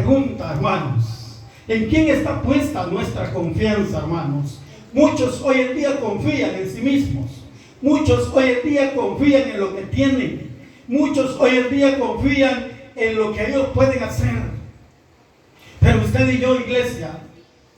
pregunta, hermanos, ¿en quién está puesta nuestra confianza, hermanos? Muchos hoy en día confían en sí mismos. Muchos hoy en día confían en lo que tienen. Muchos hoy en día confían en lo que ellos pueden hacer. Pero usted y yo, iglesia,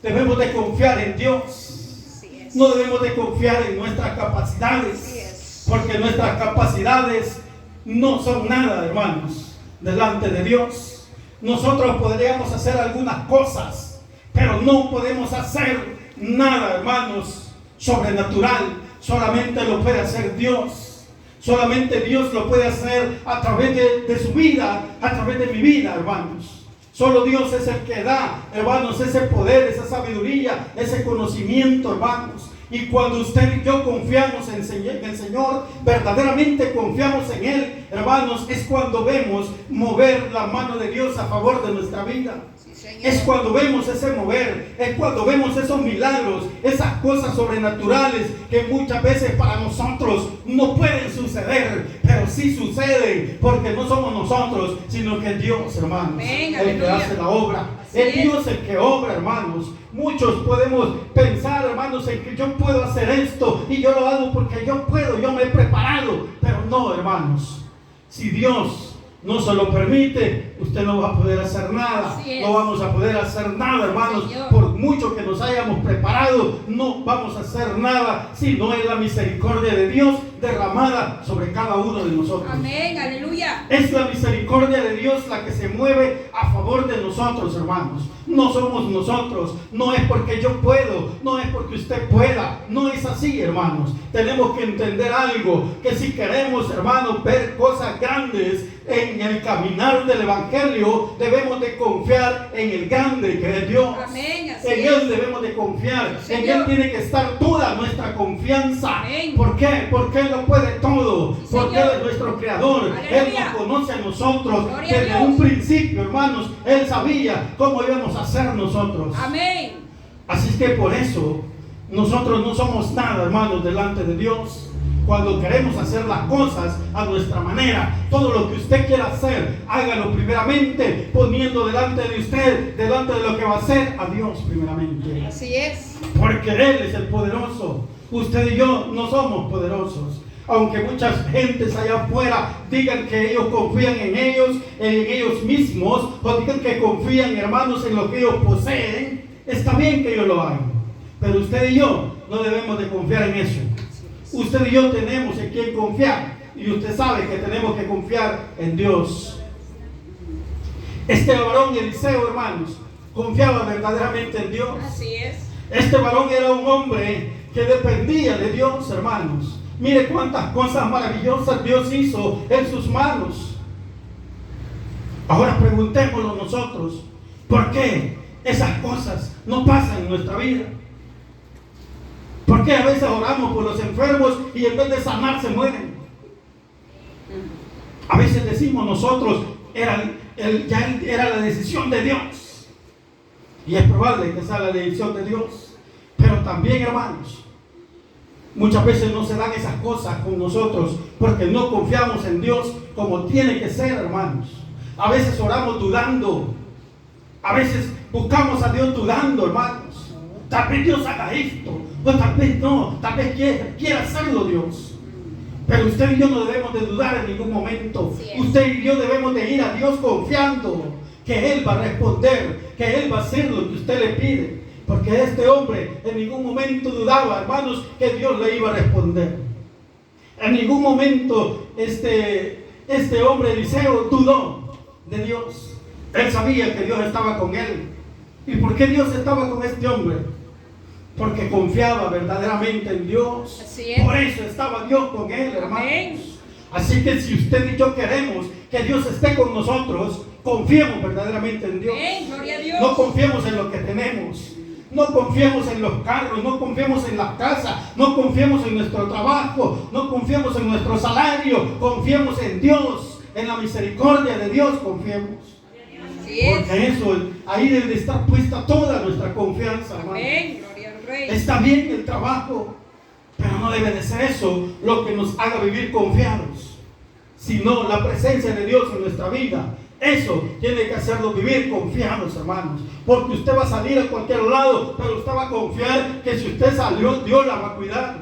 debemos de confiar en Dios. No debemos de confiar en nuestras capacidades, porque nuestras capacidades no son nada, hermanos, delante de Dios. Nosotros podríamos hacer algunas cosas, pero no podemos hacer nada, hermanos, sobrenatural. Solamente lo puede hacer Dios. Solamente Dios lo puede hacer a través de su vida, a través de mi vida, hermanos. Solo Dios es el que da, hermanos, ese poder, esa sabiduría, ese conocimiento, hermanos. Y cuando usted y yo confiamos en el Señor, verdaderamente confiamos en Él, hermanos, es cuando vemos mover la mano de Dios a favor de nuestra vida. Es cuando vemos ese mover, es cuando vemos esos milagros, esas cosas sobrenaturales que muchas veces para nosotros no pueden suceder, pero sí suceden, porque no somos nosotros, sino que Dios, hermanos, Amén, el que hace la obra. Es Dios el que obra, hermanos. Muchos podemos pensar, hermanos, en que yo puedo hacer esto y yo lo hago porque yo puedo, yo me he preparado, pero no, hermanos. Si Dios no se lo permite, usted no va a poder hacer nada. No vamos a poder hacer nada, hermanos. Señor. Por mucho que nos hayamos preparado, no vamos a hacer nada si no es la misericordia de Dios derramada sobre cada uno de nosotros. Amén, aleluya. Es la misericordia de Dios la que se mueve a favor de nosotros, hermanos. No somos nosotros. No es porque yo puedo, no es porque usted pueda. No es así, hermanos. Tenemos que entender algo, que si queremos, hermanos, ver cosas grandes en el caminar del Evangelio, debemos de confiar en el grande que es Dios. Amén, así En Él debemos de confiar. Sí, en Señor. Él tiene que estar toda nuestra confianza. Amén. ¿Por qué? Porque Él lo puede todo. Sí, Porque Señor. Él es nuestro creador. Aleluya. Él nos conoce a nosotros. Gloria a Desde Dios. un principio, hermanos, Él sabía cómo íbamos a ser nosotros. Amén. Así es que por eso nosotros no somos nada, hermanos, delante de Dios. Cuando queremos hacer las cosas a nuestra manera, todo lo que usted quiera hacer, hágalo primeramente poniendo delante de usted, delante de lo que va a hacer, a Dios primeramente. Así es. Porque Él es el poderoso. Usted y yo no somos poderosos. Aunque muchas gentes allá afuera digan que ellos confían en ellos mismos, o digan que confían, hermanos, en lo que ellos poseen, está bien que ellos lo hagan. Pero usted y yo no debemos de confiar en eso. Usted y yo tenemos en quién confiar. Y usted sabe que tenemos que confiar en Dios. Este varón Eliseo, hermanos, confiaba verdaderamente en Dios. Así es. Este varón era un hombre que dependía de Dios, hermanos. Mire cuántas cosas maravillosas Dios hizo en sus manos. Ahora preguntémonos nosotros, ¿por qué esas cosas no pasan en nuestra vida? ¿Por qué a veces oramos por los enfermos y en vez de sanar se mueren? A veces decimos nosotros, ya era la decisión de Dios. Y es probable que sea la decisión de Dios. Pero también, hermanos, muchas veces no se dan esas cosas con nosotros porque no confiamos en Dios como tiene que ser, hermanos. A veces oramos dudando. A veces buscamos a Dios dudando, hermanos. Tal vez Dios haga esto, o tal vez no, tal vez quiera hacerlo Dios. Pero usted y yo no debemos de dudar en ningún momento. Usted y yo debemos de ir a Dios confiando que Él va a responder, que Él va a hacer lo que usted le pide. Porque este hombre en ningún momento dudaba, hermanos, que Dios le iba a responder. En ningún momento este hombre Eliseo dudó de Dios. Él sabía que Dios estaba con él. ¿Y por qué Dios estaba con este hombre? Porque confiaba verdaderamente en Dios. Así es. Por eso estaba Dios con él, hermanos. Amén. Así que si usted y yo queremos que Dios esté con nosotros, confiemos verdaderamente en Dios. Amén. Gloria a Dios. No confiemos en lo que tenemos. No confiemos en los carros, no confiemos en la casa, no confiemos en nuestro trabajo, no confiemos en nuestro salario. Confiemos en Dios, en la misericordia de Dios, confiemos. Así es. Porque eso, ahí debe de estar puesta toda nuestra confianza, hermano. Amén. Gloria al Rey. Está bien el trabajo, pero no debe de ser eso lo que nos haga vivir confiados, sino la presencia de Dios en nuestra vida Eso tiene que hacerlo vivir confiados, hermanos. Porque usted va a salir a cualquier lado, pero usted va a confiar que si usted salió, Dios la va a cuidar.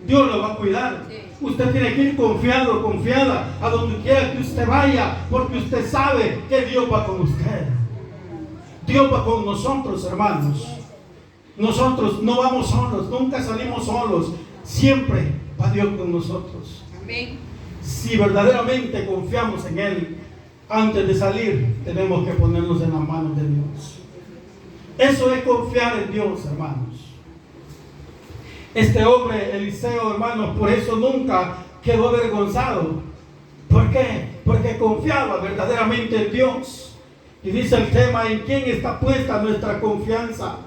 Dios lo va a cuidar. Sí. Usted tiene que ir confiado, confiada a donde quiera que usted vaya, porque usted sabe que Dios va con usted. Dios va con nosotros, hermanos. Nosotros no vamos solos, nunca salimos solos. Siempre va Dios con nosotros. Amén. Si verdaderamente confiamos en Él, antes de salir tenemos que ponernos en las manos de Dios. Eso es confiar en Dios, hermanos. Este hombre, Eliseo, hermanos, por eso nunca quedó avergonzado. ¿Por qué? Porque confiaba verdaderamente en Dios. Y dice el tema, ¿en quién está puesta nuestra confianza?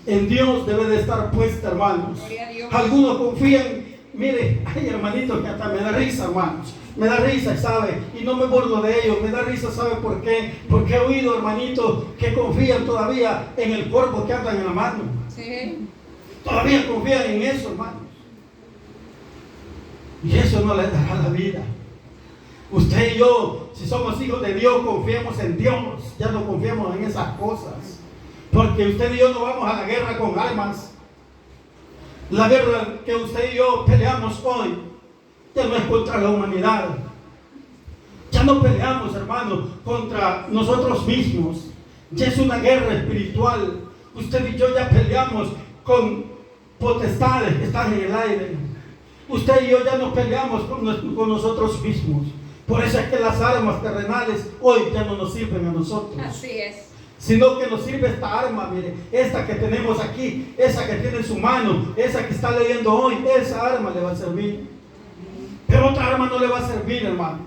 En Dios debe de estar puesta, hermanos. Gloria a Dios. Algunos confían, mire, hay hermanitos que hasta me da risa, hermanos. Me da risa, ¿sabe? Y no me burlo de ellos, me da risa, ¿sabe por qué? Porque he oído hermanitos que confían todavía en el cuerpo que andan en la mano. Sí. Todavía confían en eso, hermanos. Y eso no les dará la vida. Usted y yo, si somos hijos de Dios, confiemos en Dios. Ya no confiamos en esas cosas. Porque usted y yo no vamos a la guerra con armas. La guerra que usted y yo peleamos hoy ya no es contra la humanidad. Ya no peleamos, hermanos, contra nosotros mismos. Ya es una guerra espiritual. Usted y yo ya peleamos con potestades que están en el aire. Usted y yo ya no peleamos con nosotros mismos. Por eso es que las armas terrenales hoy ya no nos sirven a nosotros. Así es. Sino que nos sirve esta arma, mire, esta que tenemos aquí, esa que tiene en su mano, esa que está leyendo hoy, esa arma le va a servir. Pero otra arma no le va a servir, hermano.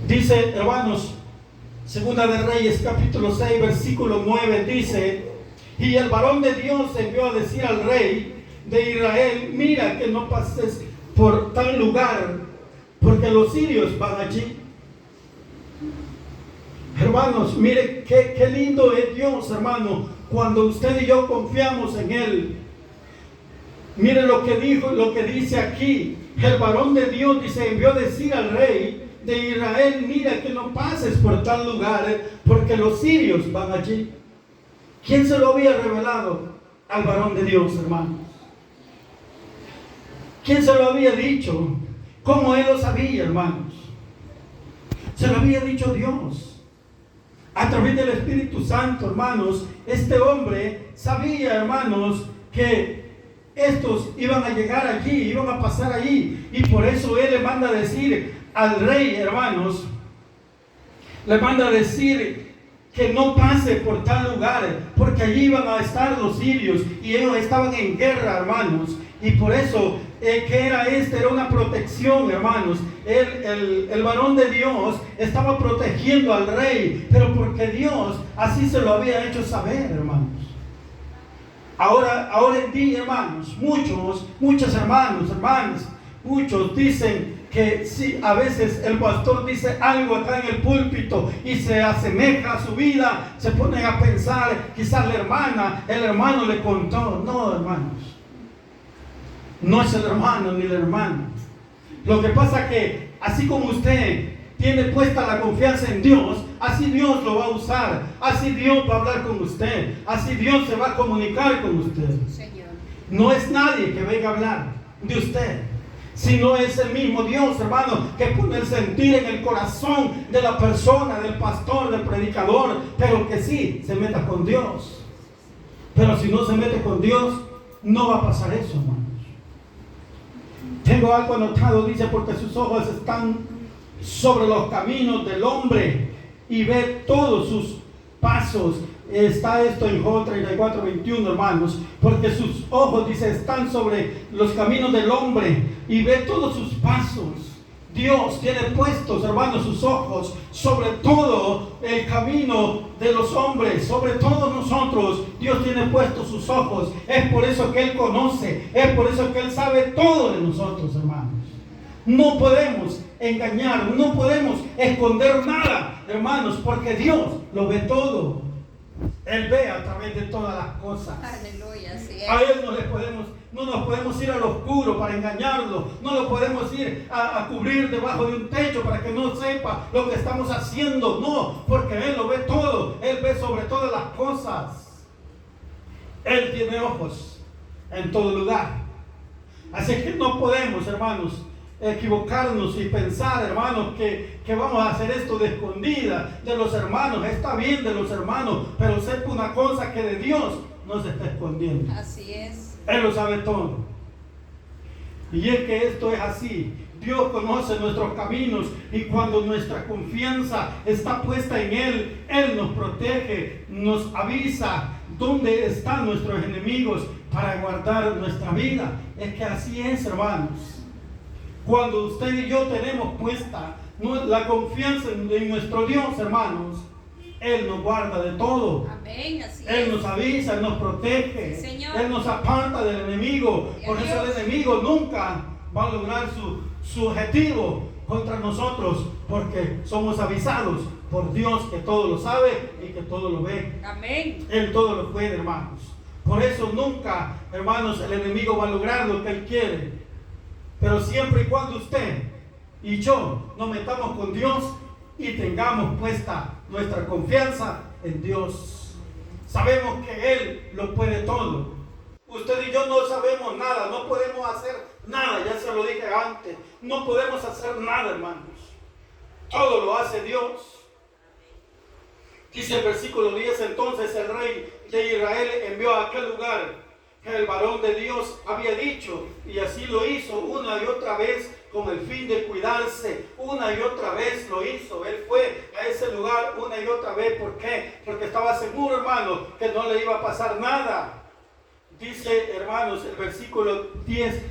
Dice, hermanos, Segunda de Reyes, capítulo 6, versículo 9, dice, y el varón de Dios envió a decir al rey de Israel, mira que no pases por tal lugar, porque los sirios van allí. Hermanos, mire qué lindo es Dios, hermano, cuando usted y yo confiamos en Él. Mire lo que dijo, lo que dice aquí. El varón de Dios dice, envió a decir al rey de Israel, mira que no pases por tal lugar, porque los sirios van allí. ¿Quién se lo había revelado? Al varón de Dios, hermanos. ¿Quién se lo había dicho? ¿Cómo él lo sabía, hermanos? Se lo había dicho Dios. A través del Espíritu Santo, hermanos, este hombre sabía, hermanos, que estos iban a llegar allí, iban a pasar allí. Y por eso él le manda a decir al rey, hermanos, le manda a decir que no pase por tal lugar, porque allí iban a estar los sirios y ellos estaban en guerra, hermanos. Y por eso, ¿qué era este? Era una protección, hermanos. El varón de Dios estaba protegiendo al rey, pero porque Dios así se lo había hecho saber, hermanos. Ahora en día, hermanos, muchos hermanos, hermanas, muchos dicen que sí, a veces el pastor dice algo acá en el púlpito y se asemeja a su vida, se ponen a pensar, quizás el hermano le contó. No, hermanos, no es el hermano ni la hermana. Lo que pasa que así como usted tiene puesta la confianza en Dios, así Dios lo va a usar, así Dios va a hablar con usted, así Dios se va a comunicar con usted. Señor. No es nadie que venga a hablar de usted, sino es el mismo Dios, hermano, que pone el sentir en el corazón de la persona, del pastor, del predicador, pero que sí se meta con Dios. Pero si no se mete con Dios, no va a pasar eso, hermanos. Tengo algo anotado, dice, porque sus ojos están sobre los caminos del hombre y ve todos sus pasos. Está esto en Job 34, 21, hermanos, porque sus ojos, dice, están sobre los caminos del hombre y ve todos sus pasos. Dios tiene puestos, hermanos, sus ojos sobre todo el camino de los hombres, sobre todos nosotros. Dios tiene puestos sus ojos. Es por eso que Él conoce, es por eso que Él sabe todo de nosotros, hermanos. No podemos engañar, no podemos esconder nada, hermanos, porque Dios lo ve todo. Él ve a través de todas las cosas. Aleluya, así es. A Él no nos podemos ir al oscuro para engañarlo. No lo podemos ir a cubrir debajo de un techo para que no sepa lo que estamos haciendo. No, porque Él lo ve todo. Él ve sobre todas las cosas. Él tiene ojos en todo lugar. Así que no podemos, hermanos, equivocarnos y pensar, hermanos, que vamos a hacer esto de escondida de los hermanos. Está bien de los hermanos, pero sepa una cosa, que de Dios no se está escondiendo. Así es. Él lo sabe todo. Y es que esto es así. Dios conoce nuestros caminos, y cuando nuestra confianza está puesta en Él, Él nos protege, nos avisa dónde están nuestros enemigos para guardar nuestra vida. Es que así es, hermanos. Cuando usted y yo tenemos puesta la confianza en nuestro Dios, hermanos, Él nos guarda de todo. Amén, así Él es. nos avisa, Él nos protege, Sí, Señor. Él nos aparta del enemigo. Por eso el enemigo nunca va a lograr su objetivo contra nosotros, porque somos avisados por Dios, que todo lo sabe y que todo lo ve. Amén. Él todo lo puede, hermanos. Por eso nunca, hermanos, el enemigo va a lograr lo que él quiere. Pero siempre y cuando usted y yo nos metamos con Dios y tengamos puesta nuestra confianza en Dios, sabemos que Él lo puede todo. Usted y yo no sabemos nada, no podemos hacer nada, ya se lo dije antes. No podemos hacer nada, hermanos. Todo lo hace Dios. Dice el versículo 10, entonces el rey de Israel envió a aquel lugar que el varón de Dios había dicho, y así lo hizo una y otra vez con el fin de cuidarse. Una y otra vez lo hizo. Él fue a ese lugar una y otra vez. ¿Por qué? Porque estaba seguro, hermano, que no le iba a pasar nada. Dice, hermanos, el versículo 10,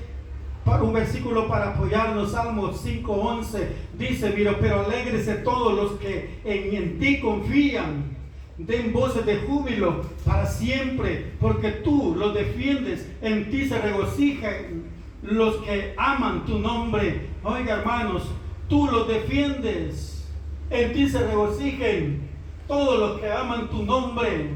un versículo para apoyarnos, Salmos 5:11, dice, pero alégrese todos los que en ti confían, den voces de júbilo para siempre, porque tú los defiendes, en ti se regocijan los que aman tu nombre. Oiga, hermanos, tú los defiendes, en ti se regocijen todos los que aman tu nombre.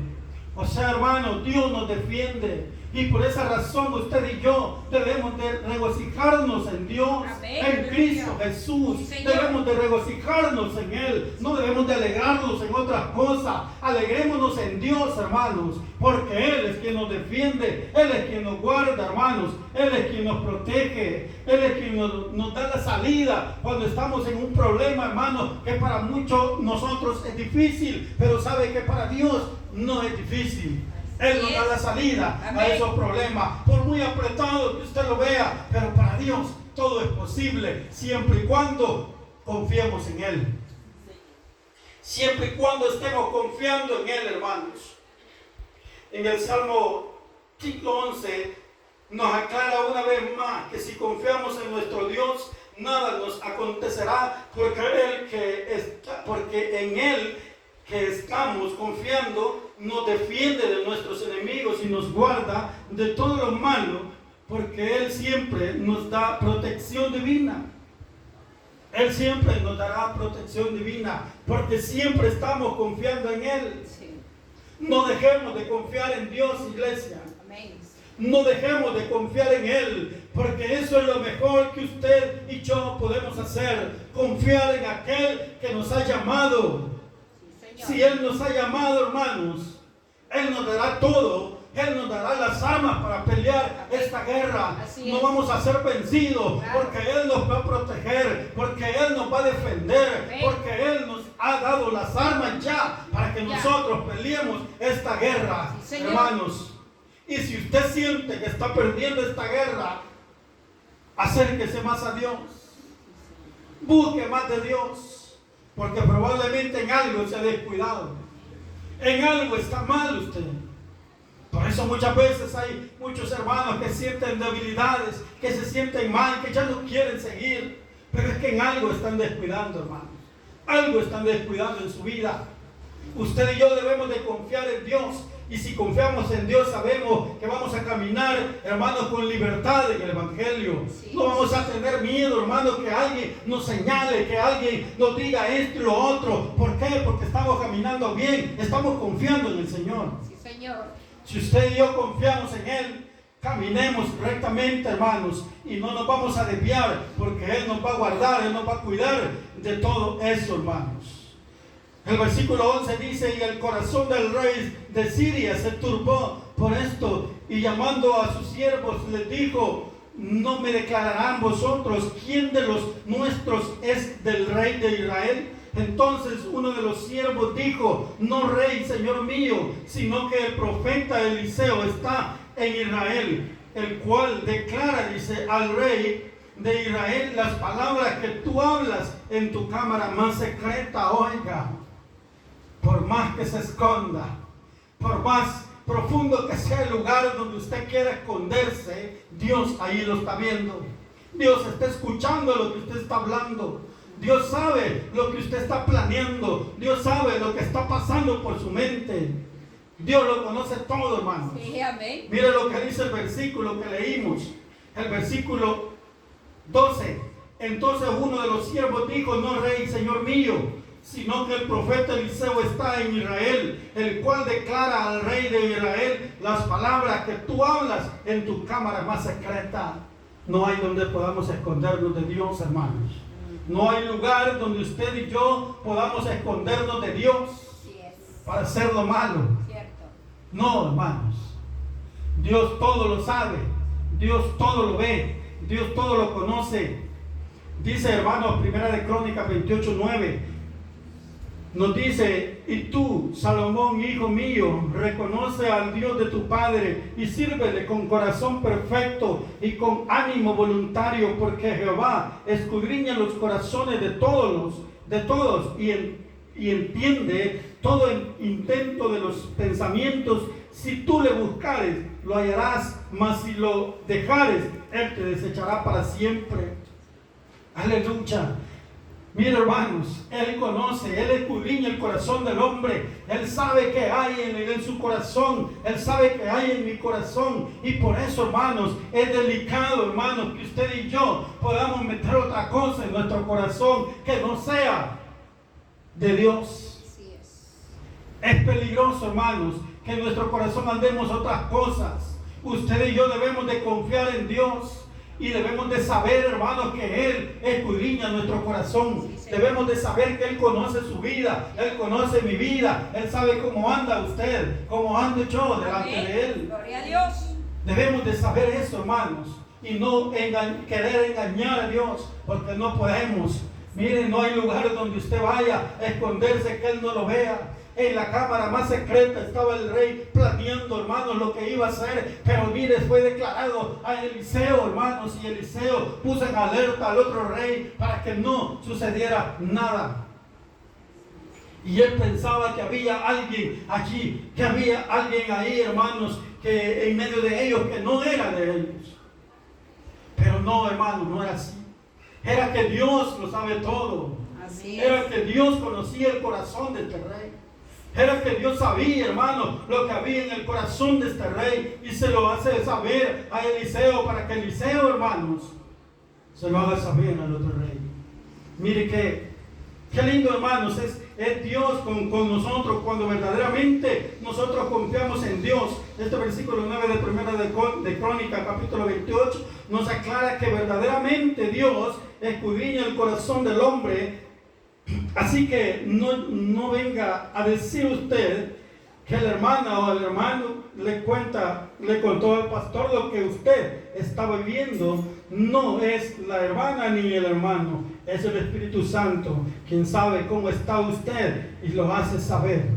O sea, hermano, Dios nos defiende. Y por esa razón usted y yo debemos de regocijarnos en Dios. Amén. En Cristo Jesús. Sí, debemos de regocijarnos en Él. No debemos de alegrarnos en otras cosas. Alegrémonos en Dios, hermanos, porque Él es quien nos defiende. Él es quien nos guarda, hermanos. Él es quien nos protege. Él es quien nos da la salida cuando estamos en un problema, hermanos, que para muchos nosotros es difícil, pero sabe que para Dios no es difícil. Él nos da la salida a esos problemas, por muy apretado que usted lo vea, pero para Dios todo es posible, siempre y cuando confiemos en Él. Siempre y cuando estemos confiando en Él, hermanos. En el Salmo 5:11 nos aclara una vez más que si confiamos en nuestro Dios, nada nos acontecerá, porque en Él que estamos confiando nos defiende de nuestros enemigos y nos guarda de todo lo malo, porque Él siempre nos da protección divina. Él siempre nos dará protección divina, porque siempre estamos confiando en Él. Sí. No dejemos de confiar en Dios, iglesia. Amén. No dejemos de confiar en Él, porque eso es lo mejor que usted y yo podemos hacer. Confiar en aquel que nos ha llamado. Si Él nos ha llamado, hermanos, Él nos dará todo. Él nos dará las armas para pelear esta guerra. No vamos a ser vencidos, porque Él nos va a proteger, porque Él nos va a defender, porque Él nos ha dado las armas ya para que nosotros peleemos esta guerra, hermanos. Y si usted siente que está perdiendo esta guerra, acérquese más a Dios. Busque más de Dios. Porque probablemente en algo se ha descuidado. En algo está mal usted. Por eso muchas veces hay muchos hermanos que sienten debilidades, que se sienten mal, que ya no quieren seguir. Pero es que en algo están descuidando, hermanos. Algo están descuidando en su vida. Usted y yo debemos de confiar en Dios. Y si confiamos en Dios, sabemos que vamos a caminar, hermanos, con libertad en el Evangelio. Sí. No vamos a tener miedo, hermanos, que alguien nos señale, que alguien nos diga esto y lo otro. ¿Por qué? Porque estamos caminando bien, estamos confiando en el Señor. Sí, Señor. Si usted y yo confiamos en Él, caminemos rectamente, hermanos, y no nos vamos a desviar, porque Él nos va a guardar, Él nos va a cuidar de todo eso, hermanos. El versículo 11 dice: y el corazón del rey de Siria se turbó por esto, y llamando a sus siervos les dijo: ¿no me declararán vosotros quién de los nuestros es del rey de Israel? Entonces uno de los siervos dijo: no rey, señor mío, sino que el profeta Eliseo está en Israel, el cual declara, dice, al rey de Israel las palabras que tú hablas en tu cámara más secreta. Oiga, por más que se esconda, por más profundo que sea el lugar donde usted quiera esconderse, Dios ahí lo está viendo. Dios está escuchando lo que usted está hablando. Dios sabe lo que usted está planeando. Dios sabe lo que está pasando por su mente. Dios lo conoce todo, hermanos. Sí, amén. Mire lo que dice el versículo que leímos. El versículo 12. Entonces uno de los siervos dijo: no rey, señor mío, sino que el profeta Eliseo está en Israel, el cual declara al rey de Israel las palabras que tú hablas en tu cámara más secreta. No hay donde podamos escondernos de Dios, hermanos. No hay lugar donde usted y yo podamos escondernos de Dios para hacer lo malo. Cierto. No, hermanos. Dios todo lo sabe. Dios todo lo ve. Dios todo lo conoce. Dice, hermanos, Primera de Crónicas 28:9. Nos dice: y tú, Salomón, hijo mío, reconoce al Dios de tu padre y sírvele con corazón perfecto y con ánimo voluntario, porque Jehová escudriña los corazones de todos y entiende todo el intento de los pensamientos. Si tú le buscares, lo hallarás, mas si lo dejares, Él te desechará para siempre. Aleluya. Mira, hermanos, Él conoce, Él escudriña el corazón del hombre. Él sabe que hay en su corazón. Él sabe que hay en mi corazón. Y por eso, hermanos, es delicado, hermanos, que usted y yo podamos meter otra cosa en nuestro corazón que no sea de Dios. Así es. Es peligroso, hermanos, que en nuestro corazón andemos otras cosas. Usted y yo debemos de confiar en Dios. Y debemos de saber, hermanos, que Él escudriña nuestro corazón. Sí, debemos de saber que Él conoce su vida. Él conoce mi vida. Él sabe cómo anda usted, cómo ando yo delante de Él. Gloria a Dios. Debemos de saber eso, hermanos. Y no querer engañar a Dios, porque no podemos. Miren, no hay lugar donde usted vaya a esconderse que Él no lo vea. En la cámara más secreta estaba el rey planeando, hermanos, lo que iba a hacer. Pero mire, fue declarado a Eliseo, hermanos, y Eliseo puso en alerta al otro rey para que no sucediera nada. Y él pensaba que había alguien allí, que había alguien ahí, hermanos, que en medio de ellos que no era de ellos. Pero no, hermanos, no era así. Era que Dios lo sabe todo. Así Era es. que Dios conocía el corazón de este rey. Era que Dios sabía, hermano, lo que había en el corazón de este rey. Y se lo hace saber a Eliseo, para que Eliseo, hermanos, se lo haga saber al otro rey. Mire qué lindo, hermanos, es Dios con nosotros cuando verdaderamente nosotros confiamos en Dios. Este versículo 9 de Primera de Crónicas, capítulo 28, nos aclara que verdaderamente Dios escudriña el corazón del hombre. Así que no venga a decir usted que la hermana o el hermano le contó al pastor lo que usted está viviendo. No es la hermana ni el hermano, es el Espíritu Santo quien sabe cómo está usted y lo hace saber.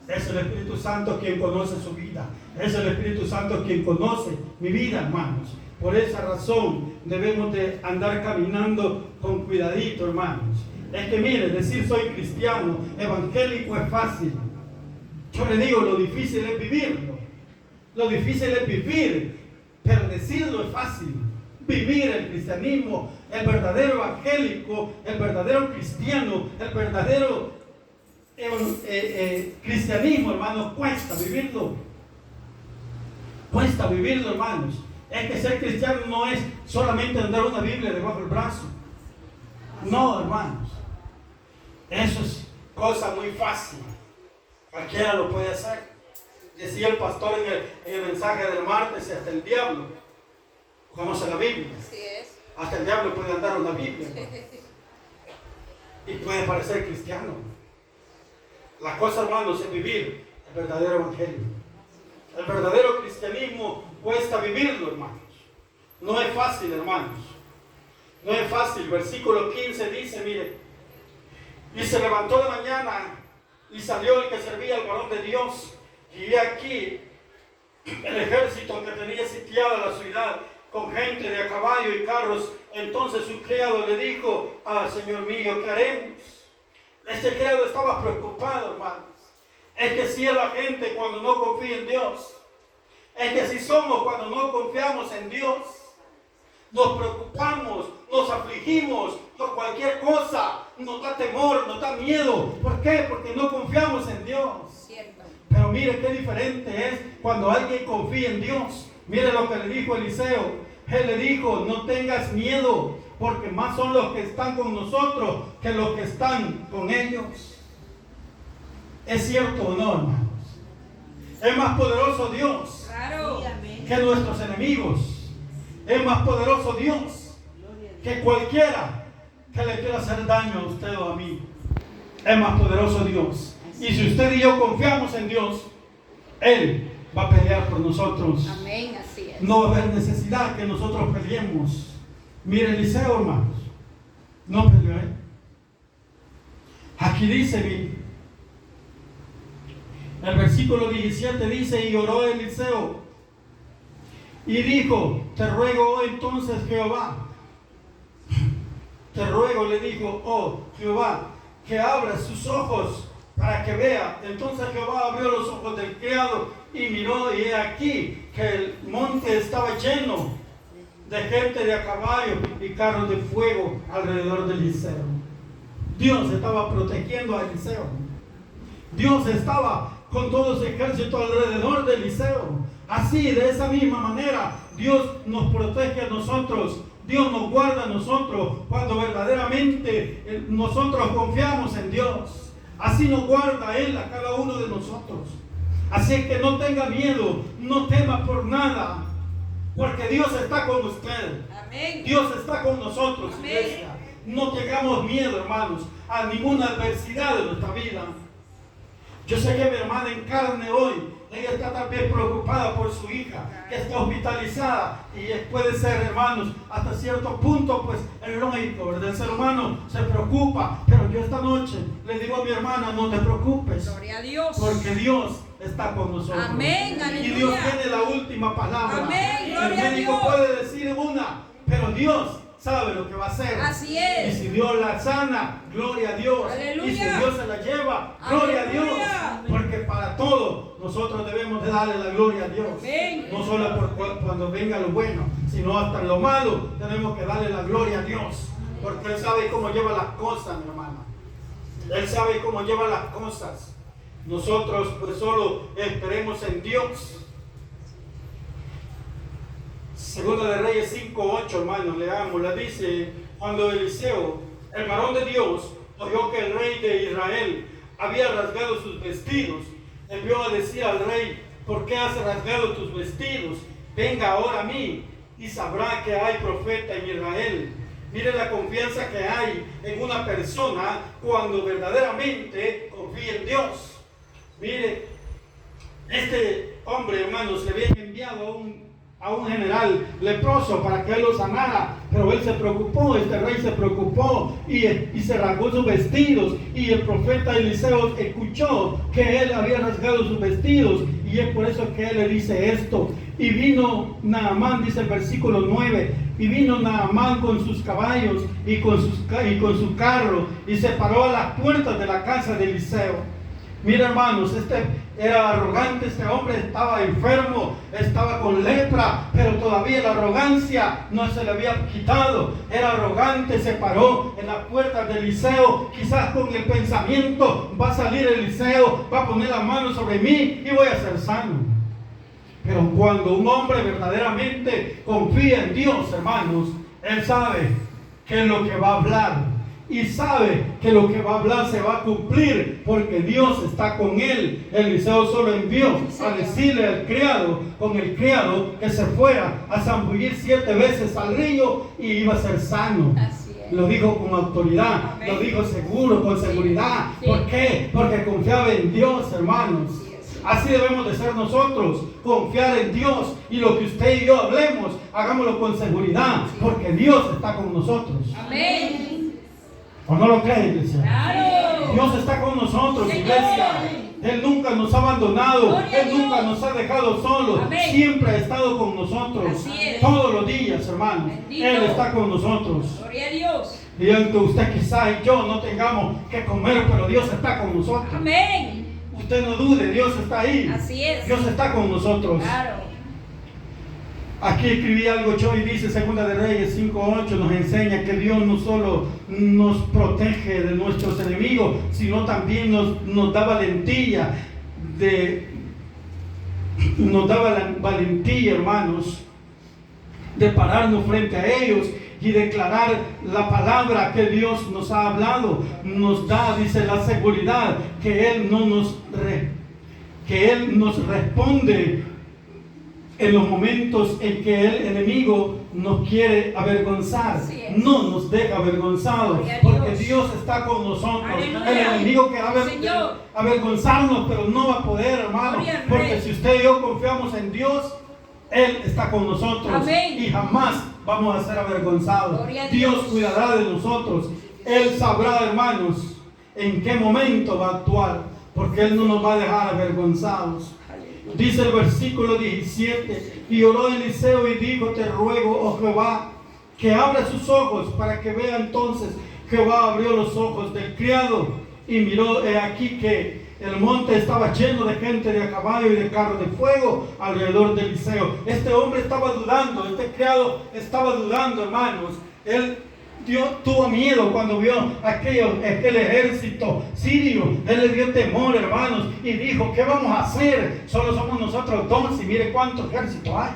Es el Espíritu Santo quien conoce su vida. Es el Espíritu Santo quien conoce mi vida, hermanos. Por esa razón debemos de andar caminando con cuidadito, hermanos. Es que mire, decir soy cristiano, evangélico es fácil. Yo le digo, lo difícil es vivirlo. Lo difícil es vivir, pero decirlo es fácil. Vivir el cristianismo, el verdadero evangélico, el verdadero cristiano, el verdadero cristianismo, hermanos, cuesta vivirlo. Cuesta vivirlo, hermanos. Es que ser cristiano no es solamente andar una Biblia debajo del brazo. No, hermanos. Eso es cosa muy fácil. Cualquiera lo puede hacer. Decía el pastor en el mensaje del martes, hasta el diablo conoce la Biblia. Así es. Hasta el diablo puede andar una Biblia. Y puede parecer cristiano. La cosa, hermanos, es vivir el verdadero evangelio. El verdadero cristianismo cuesta vivirlo, hermanos. No es fácil, hermanos. No es fácil. Versículo 15 dice, mire, y se levantó de mañana y salió el que servía al varón de Dios. Y he aquí el ejército que tenía sitiada la ciudad con gente de a caballo y carros. Entonces su criado le dijo: Señor mío, ¿qué haremos? Este criado estaba preocupado, hermanos. Es que si es la gente cuando no confía en Dios. Es que si somos cuando no confiamos en Dios. Nos preocupamos, nos afligimos por cualquier cosa. Nos da temor, nos da miedo. ¿Por qué? Porque no confiamos en Dios. Cierto. Pero mire qué diferente es cuando alguien confía en Dios. Mire lo que le dijo Eliseo. Él le dijo: no tengas miedo, porque más son los que están con nosotros que los que están con ellos. ¿Es cierto o no, hermanos? Es más poderoso Dios Claro. que nuestros enemigos. Es más poderoso Dios que cualquiera que le quiera hacer daño a usted o a mí. Es más poderoso Dios. Y si usted y yo confiamos en Dios, Él va a pelear por nosotros. Amén, así es. No va a haber necesidad que nosotros peleemos. Mire Eliseo, hermanos, no peleó él. Aquí dice, mire, el versículo 17 dice: y oró Eliseo y dijo: te ruego hoy entonces, Jehová, te ruego, le dijo, oh Jehová, que abra sus ojos para que vea. Entonces Jehová abrió los ojos del criado y miró, y he aquí que el monte estaba lleno de gente de a caballo y carros de fuego alrededor de Eliseo. Dios estaba protegiendo a Eliseo. Dios estaba con todo su ejército alrededor de Eliseo. Así, de esa misma manera, Dios nos protege a nosotros. Dios nos guarda a nosotros cuando verdaderamente nosotros confiamos en Dios. Así nos guarda Él a cada uno de nosotros. Así es que no tenga miedo, no tema por nada, porque Dios está con usted. Amén. Dios está con nosotros, Amén. iglesia. No tengamos miedo, hermanos, a ninguna adversidad de nuestra vida. Yo sé que mi hermana en carne hoy, ella está también preocupada por su hija, que está hospitalizada, y puede ser, hermanos, hasta cierto punto, pues, el lógico, ¿verdad? El ser humano se preocupa, pero yo esta noche le digo a mi hermana: no te preocupes, Gloria a Dios. porque Dios está con nosotros. Amén, Y aleluya. Dios tiene la última palabra. Amén, El gloria a médico Dios. puede decir una, pero Dios sabe lo que va a hacer. Así es. Y si Dios la sana, gloria a Dios. Aleluya. Y si Dios se la lleva, gloria Aleluya. a Dios. Porque para todo nosotros debemos de darle la gloria a Dios. Amén. No solo cuando venga lo bueno, sino hasta lo malo tenemos que darle la gloria a Dios. Porque Él sabe cómo lleva las cosas, mi hermana. Él sabe cómo lleva las cosas. Nosotros pues solo esperemos en Dios. Segunda de Reyes 5:8, hermanos, leamos, la dice: cuando Eliseo, el varón de Dios, oyó que el rey de Israel había rasgado sus vestidos, envió a decir al rey: ¿por qué has rasgado tus vestidos? Venga ahora a mí y sabrá que hay profeta en Israel. Mire la confianza que hay en una persona cuando verdaderamente confía en Dios. Mire, este hombre, hermanos, le habían enviado a un general leproso para que él lo sanara, pero él se preocupó, este rey se preocupó y se rasgó sus vestidos, y el profeta Eliseo escuchó que él había rasgado sus vestidos, y es por eso que él le dice esto. Y vino Naamán, dice el versículo 9, y vino Naamán con sus caballos y con su carro, y se paró a las puertas de la casa de Eliseo. Mira, hermanos, este era arrogante, este hombre estaba enfermo, estaba con lepra, pero todavía la arrogancia no se le había quitado. Era arrogante, se paró en las puertas de Eliseo, quizás con el pensamiento: va a salir Eliseo, va a poner la mano sobre mí y voy a ser sano. Pero cuando un hombre verdaderamente confía en Dios, hermanos, él sabe que es lo que va a hablar. Y sabe que lo que va a hablar se va a cumplir, porque Dios está con él. Eliseo solo envió a decirle al criado, con el criado, que se fuera a zambullir 7 veces al río y iba a ser sano. Lo dijo con autoridad, amén. Lo dijo seguro, con seguridad. Sí. ¿Por qué? Porque confiaba en Dios, hermanos. Así debemos de ser nosotros, confiar en Dios, y lo que usted y yo hablemos, hagámoslo con seguridad, porque Dios está con nosotros. Amén. ¿O no lo creen, iglesia? Claro. Dios está con nosotros, iglesia. Él nunca nos ha abandonado. Él nunca nos ha dejado solos. Amén. Siempre ha estado con nosotros. Todos los días, hermanos. Bendito. Él está con nosotros. Gloria a Dios. Y aunque usted quizá y yo no tengamos que comer, pero Dios está con nosotros. Amén. Usted no dude, Dios está ahí. Así es. Dios está con nosotros. Claro. Aquí escribí algo, Choy, dice Segunda de Reyes 5:8, nos enseña que Dios no solo nos protege de nuestros enemigos, sino también nos da valentía, hermanos, de pararnos frente a ellos y declarar la palabra que Dios nos ha hablado. Nos da, dice, la seguridad que Él nos responde en los momentos en que el enemigo nos quiere avergonzar. No nos deja avergonzados, porque Dios está con nosotros. Aleluya. El enemigo quiere avergonzarnos, pero no va a poder, hermano, porque si usted y yo confiamos en Dios, Él está con nosotros. Amén. Y jamás vamos a ser avergonzados. Dios cuidará de nosotros. Él sabrá, hermanos, en qué momento va a actuar, porque Él no nos va a dejar avergonzados. Dice el versículo 17: y oró Eliseo y dijo: te ruego, oh Jehová, que abra sus ojos para que vea. Entonces Jehová abrió los ojos del criado y miró, he aquí que el monte estaba lleno de gente de a caballo y de carro de fuego alrededor de Eliseo. Este hombre estaba dudando, este criado estaba dudando, hermanos. Él tuvo miedo cuando vio aquel ejército sirio. Él le dio temor, hermanos, y dijo: ¿qué vamos a hacer? Solo somos nosotros dos y mire cuánto ejército hay.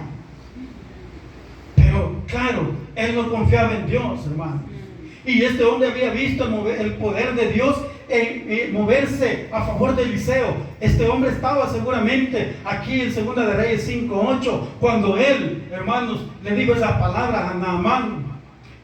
Pero claro, él no confiaba en Dios, hermanos. Y este hombre había visto el poder de Dios en moverse a favor de Eliseo. Este hombre estaba seguramente aquí en Segunda de Reyes 5:8, cuando él, hermanos, le dijo esas palabras a Naamán.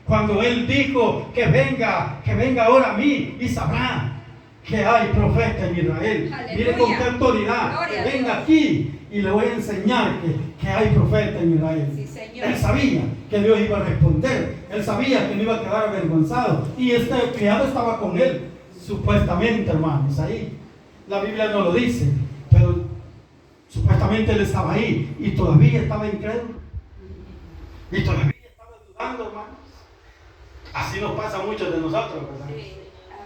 Cuando él dijo: que venga ahora a mí y sabrá que hay profeta en Israel. Aleluya. Mire con qué autoridad. Gloria, que venga aquí y le voy a enseñar que hay profeta en Israel. Sí, Señor. Él sabía que Dios iba a responder. Él sabía que no iba a quedar avergonzado. Y este criado estaba con él, supuestamente, hermanos, ahí. La Biblia no lo dice, pero supuestamente él estaba ahí y todavía estaba incrédulo. Y todavía estaba dudando, hermanos. Así nos pasa a muchos de nosotros, ¿verdad? Sí.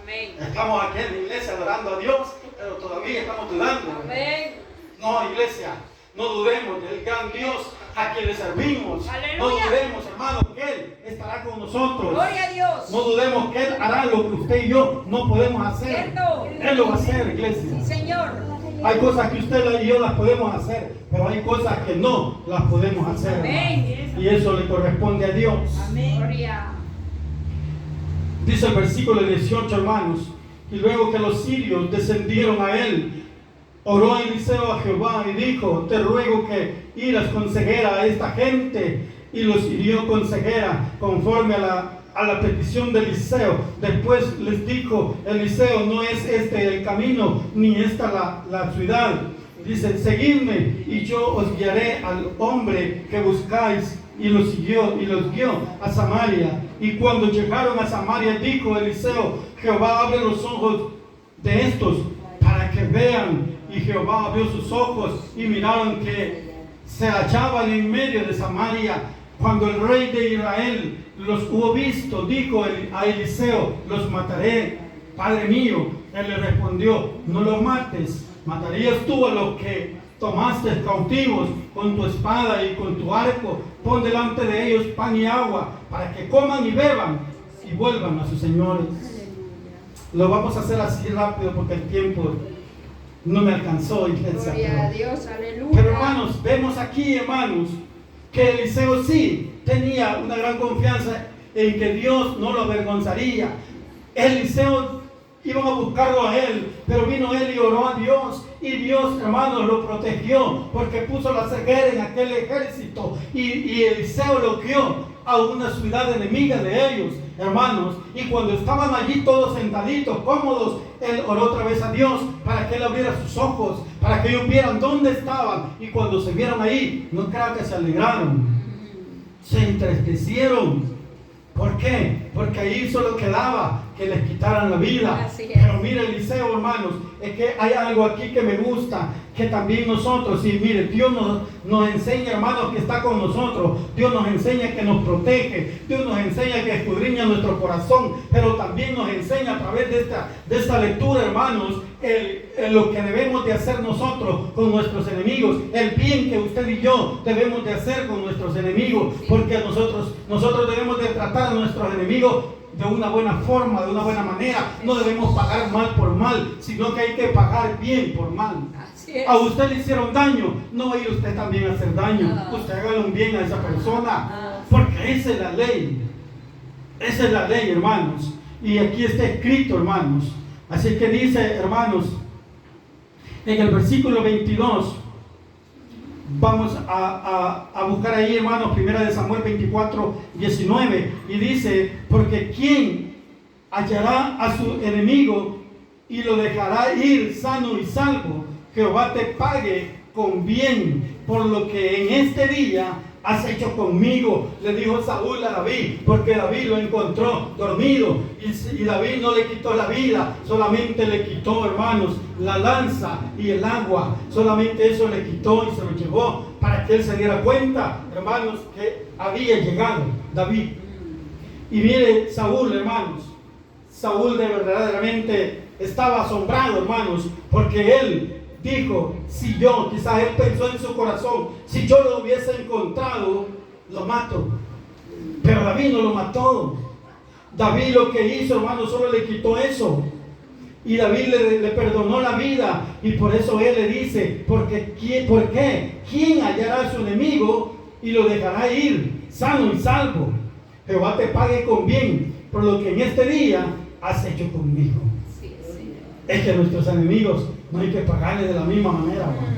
Amén. Estamos aquí en la iglesia adorando a Dios, pero todavía estamos dudando. Amén. No, iglesia, no dudemos del gran Dios a quien le servimos. Aleluya. No dudemos, hermano, que Él estará con nosotros. Gloria a Dios. No dudemos que Él hará lo que usted y yo no podemos hacer. ¿Cierto? Él lo va a hacer, iglesia. Sí, Señor. Hay cosas que usted y yo las podemos hacer, pero hay cosas que no las podemos hacer. Amén. Y eso le corresponde a Dios. Amén. Gloria. Dice el versículo 18, hermanos: y luego que los sirios descendieron a él, oró Eliseo a Jehová y dijo: te ruego que iras consejera a esta gente. Y los hirió consejera conforme a la petición de Eliseo. Después les dijo Eliseo: no es este el camino, ni esta la ciudad. Dice: seguidme y yo os guiaré al hombre que buscáis. Y los siguió y los guió a Samaria. Y cuando llegaron a Samaria, dijo Eliseo: Jehová abre los ojos de estos para que vean. Y Jehová abrió sus ojos y miraron que se hallaban en medio de Samaria. Cuando el rey de Israel los hubo visto, dijo a Eliseo: los mataré Padre mío, él le respondió, no los mates, matarías tú a los que tomaste cautivos con tu espada y con tu arco. Pon delante de ellos pan y agua para que coman y beban y vuelvan a sus señores. Lo vamos a hacer así rápido porque el tiempo no me alcanzó, iglesia. Gloria a Dios, aleluya. Pero hermanos, vemos aquí, hermanos, que Eliseo sí tenía una gran confianza en que Dios no lo avergonzaría. Eliseo iban a buscarlo a él, pero vino él y oró a Dios, y Dios, hermanos, lo protegió porque puso la ceguera en aquel ejército, y Eliseo lo guió a una ciudad enemiga de ellos, hermanos. Y cuando estaban allí todos sentaditos, cómodos, él oró otra vez a Dios para que él abriera sus ojos, para que ellos vieran dónde estaban. Y cuando se vieron ahí, no creo que se alegraron, se entristecieron. ¿Por qué? Porque ahí solo quedaba que les quitaran la vida. Pero mire, Eliseo, hermanos, es que hay algo aquí que me gusta, que también nosotros, y mire, Dios nos enseña, hermanos, que está con nosotros. Dios nos enseña que nos protege. Dios nos enseña que escudriña nuestro corazón. Pero también nos enseña a través de esta lectura, hermanos, lo que debemos de hacer nosotros con nuestros enemigos. El bien que usted y yo debemos de hacer con nuestros enemigos. Porque nosotros debemos de tratar a nuestros enemigos de una buena forma, de una buena manera. No debemos pagar mal por mal, sino que hay que pagar bien por mal. A usted le hicieron daño, no va a ir usted también a hacer daño. Usted hágale un bien a esa persona, porque esa es la ley. Esa es la ley, hermanos. Y aquí está escrito, hermanos. Así que dice, hermanos, en el versículo 22, vamos a buscar ahí, hermanos, primera de Samuel 24, 19, y dice, porque ¿quién hallará a su enemigo y lo dejará ir sano y salvo? Jehová te pague con bien por lo que en este día has hecho conmigo, le dijo Saúl a David, porque David lo encontró dormido, y David no le quitó la vida, solamente le quitó, hermanos, la lanza y el agua. Solamente eso le quitó y se lo llevó para que él se diera cuenta, hermanos, que había llegado David. Y mire, Saúl, hermanos, Saúl de verdaderamente estaba asombrado, hermanos, porque él dijo, si yo, quizás él pensó en su corazón, si yo lo hubiese encontrado, lo mato. Pero David no lo mató. David lo que hizo, hermano, solo le quitó eso. Y David le perdonó la vida. Y por eso él le dice, ¿por qué? ¿Quién hallará a su enemigo y lo dejará ir sano y salvo? Jehová te pague con bien por lo que en este día has hecho conmigo. Es que nuestros enemigos no hay que pagarles de la misma manera, hermano.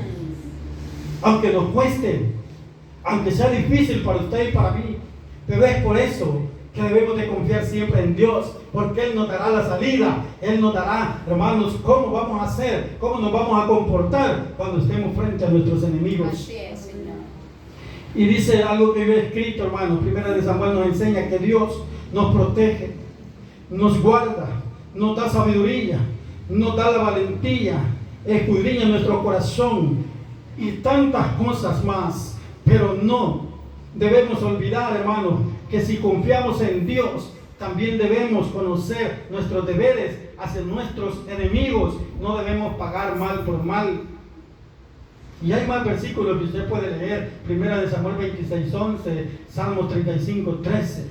Aunque nos cueste, aunque sea difícil para usted y para mí, pero es por eso que debemos de confiar siempre en Dios, porque Él nos dará la salida. Él nos dará, hermanos, cómo vamos a hacer, cómo nos vamos a comportar cuando estemos frente a nuestros enemigos. Así es, Señor. Y dice algo que yo he escrito, hermano, primera de Samuel nos enseña que Dios nos protege, nos guarda, nos da sabiduría, nos da la valentía, escudriña nuestro corazón y tantas cosas más. Pero no debemos olvidar, hermanos, que si confiamos en Dios, también debemos conocer nuestros deberes hacia nuestros enemigos. No debemos pagar mal por mal. Y hay más versículos que usted puede leer. Primera de Samuel 26, 11, Salmos 35, 13.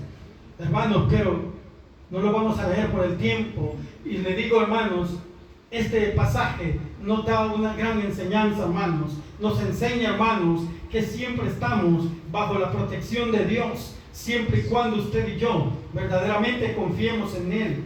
Hermanos, pero no lo vamos a leer por el tiempo. Y le digo, hermanos, este pasaje nos da una gran enseñanza, hermanos. Nos enseña, hermanos, que siempre estamos bajo la protección de Dios, siempre y cuando usted y yo verdaderamente confiemos en Él.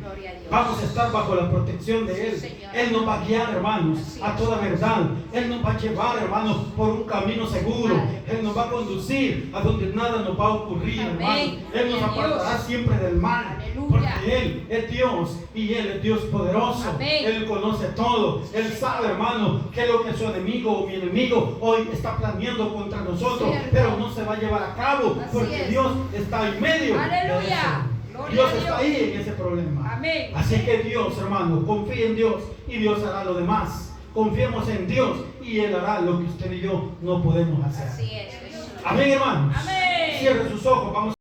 Vamos a estar bajo la protección de Él. Él nos va a guiar, hermanos, a toda verdad. Él nos va a llevar, hermanos, por un camino seguro. Él nos va a conducir a donde nada nos va a ocurrir, hermanos. Él nos apartará siempre del mal, porque Él es Dios y Él es Dios poderoso. Él conoce todo. Él sabe, hermanos, qué es lo que su enemigo o mi enemigo hoy está planeando contra nosotros, pero no se va a llevar a cabo, porque Dios está en medio de eso. Dios está ahí en ese problema. Amén. Así que Dios, hermanos, confíe en Dios y Dios hará lo demás. Confiemos en Dios y Él hará lo que usted y yo no podemos hacer. Así es. Amén, hermanos. Amén. Cierre sus ojos, vamos.